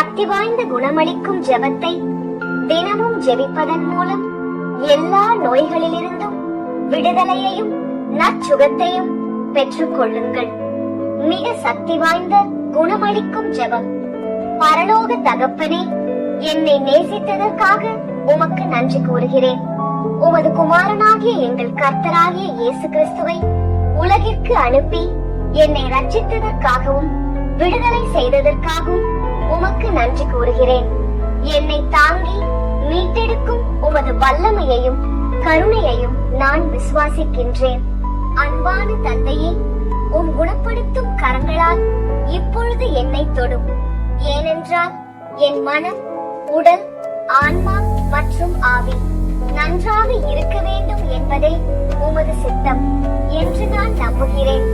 சக்தி வாய்ந்த குணமளிக்கும் ஜெபத்தை தினமும் ஜெபிப்பதன் மூலம் எல்லா நோய்களிலிருந்தும் விடுதலையையும் நற்சுகத்தையும் பெற்றுக் கொள்ளுங்கள். மிக சக்தி வாய்ந்த குணமளிக்கும் ஜெபம். பரலோக தகப்பனே, என்னை நேசித்ததற்காக உமக்கு நன்றி கூறுகிறேன். உமது குமாரனாகிய எங்கள் கர்த்தராகிய இயேசு கிறிஸ்துவை உலகிற்கு அனுப்பி என்னை ரட்சித்ததற்காகவும் விடுதலை செய்ததற்காகவும் உமக்கு நன்றி கூறுகிறேன். என்னை தாங்கி மீட்டெடுக்கும் உமது வல்லமையையும் கருணையையும் நான் விசுவாசிக்கின்றேன். அன்பான தந்தையே, உம் குணப்படுத்தும் கரங்களால் இப்பொழுது என்னை தொடும். ஏனென்றால் என் மனம், உடல், ஆன்மா மற்றும் ஆவி நன்றாக இருக்க வேண்டும் என்பதே உமது சித்தம் என்று நான் நம்புகிறேன்.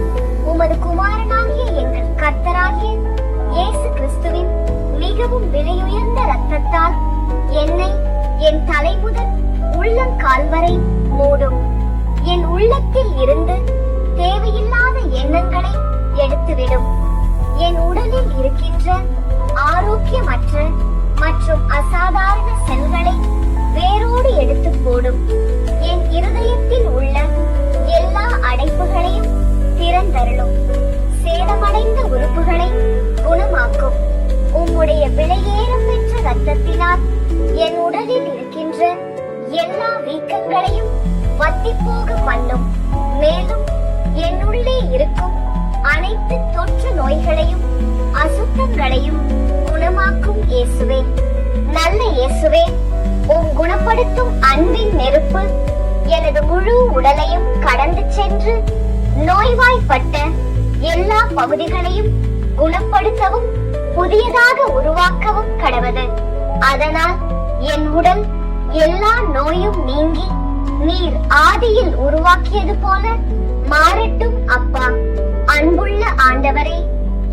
உமது குமாரனாகிய எங்கள் கர்த்தராகிய இயேசு கிறிஸ்துவின் மிகவும் விலையுயர்ந்த இரத்தத்தால் என்னை என் தலை முதல் உள்ளங்கால் வரை மூடும். என் உள்ளத்தில் இருந்து தேவையில்லாத எண்ணங்களை எடுத்துவிடும். என் உடலில் இருக்கின்ற ஆரோக்கியமற்ற மற்றும் அசாதாரண செல்களை வேரோடு எடுத்து போடும். என் இருதயத்தில் உள்ள எல்லா அடைப்புகளையும் திறந்தருளும். சேதமடைந்த உறுப்புகளை குணமாக்கும். உம்முடைய விலையேற பெற்ற இரத்தத்தினால் என் உடலில் இருக்கின்ற எல்லா வீக்கங்களையும் வத்தி போக பண்ணும். மேலும் என்னுள்ளே இருக்கும் அனைத்து தொற்று நோய்களையும் அசுத்தங்களையும் குணமாக்கும் இயேசுவே, நல்ல இயேசுவே, உம் குணப்படுத்தும் அன்பின் நெருப்பு எனது முழு உடலையும் கடந்து சென்று நோய்வாய்ப்பட்ட எல்லா பகுதிகளையும் குணப்படுத்தவும் புதியதாக உருவாக்கவும் கடவது. அதனால் என் உடல் எல்லா நோயும் நீங்கி நீர் ஆதியில் உருவாக்கியது போல மாறட்டும் அப்பா. அன்புள்ள ஆண்டவரே,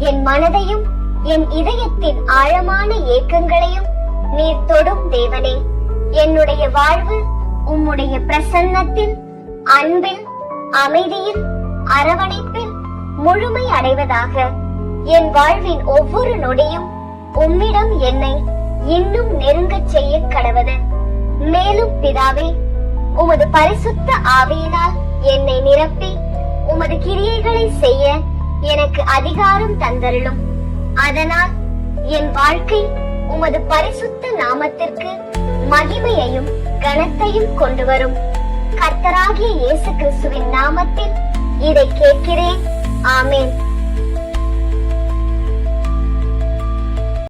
என் மனதையும் என் இதயத்தின் ஆழமான ஏக்கங்களையும் நீர் தொடும் தேவனே. என்னுடைய வாழ்வு உம்முடைய பிரசன்னத்தில், அன்பில், அமைதியில், அரவணைப்பில் முழுமை அடைவதாக. என் வாழ்வின் ஒவ்வொரு நொடியும் உம்மிடம் என்னை இன்னும் நெருங்க செய்ய கடவது. மேலும் பிதாவே, உமது பரிசுத்த ஆவியினால் என்னை நிரப்பி உமது கிரியைகளை செய்ய எனக்கு அதிகாரம் தந்தருளும். அதனால் என் வாழ்க்கை உமது பரிசுத்த நாமத்திற்கு மகிமையையும் கனத்தையும் கொண்டு வரும். கர்த்தராகிய இயேசு கிறிஸ்துவின் நாமத்தில் இதை கேட்கிறேன். ஆமென்.